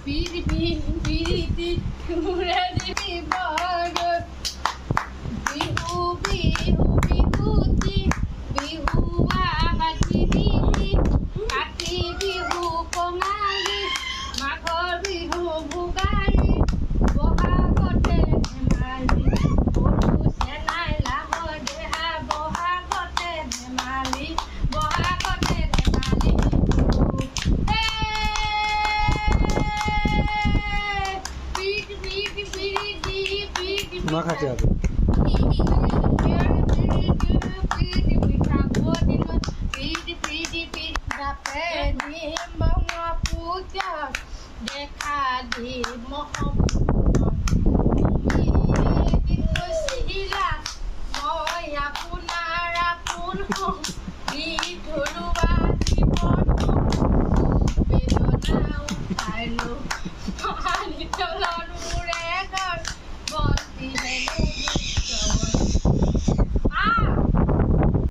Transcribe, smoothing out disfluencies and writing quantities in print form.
পিৰিতি ঘূৰে জীৱন বিহু বিহু বিহুতি বিহুৱা কাতি বিহু কঙালী মাঘৰ বিহু ভোগালী বহাগতে ধেমালি গৰু চেনাই লাহৰ দেহা বহাগতে ধেমালি বহাগতে ধেমালি মা খাতে হবে দেখা দি মই আপোনাৰ আপোন ধৰুৱা জীৱনটো বেদনা উঠাই লো পানী তলত উৰে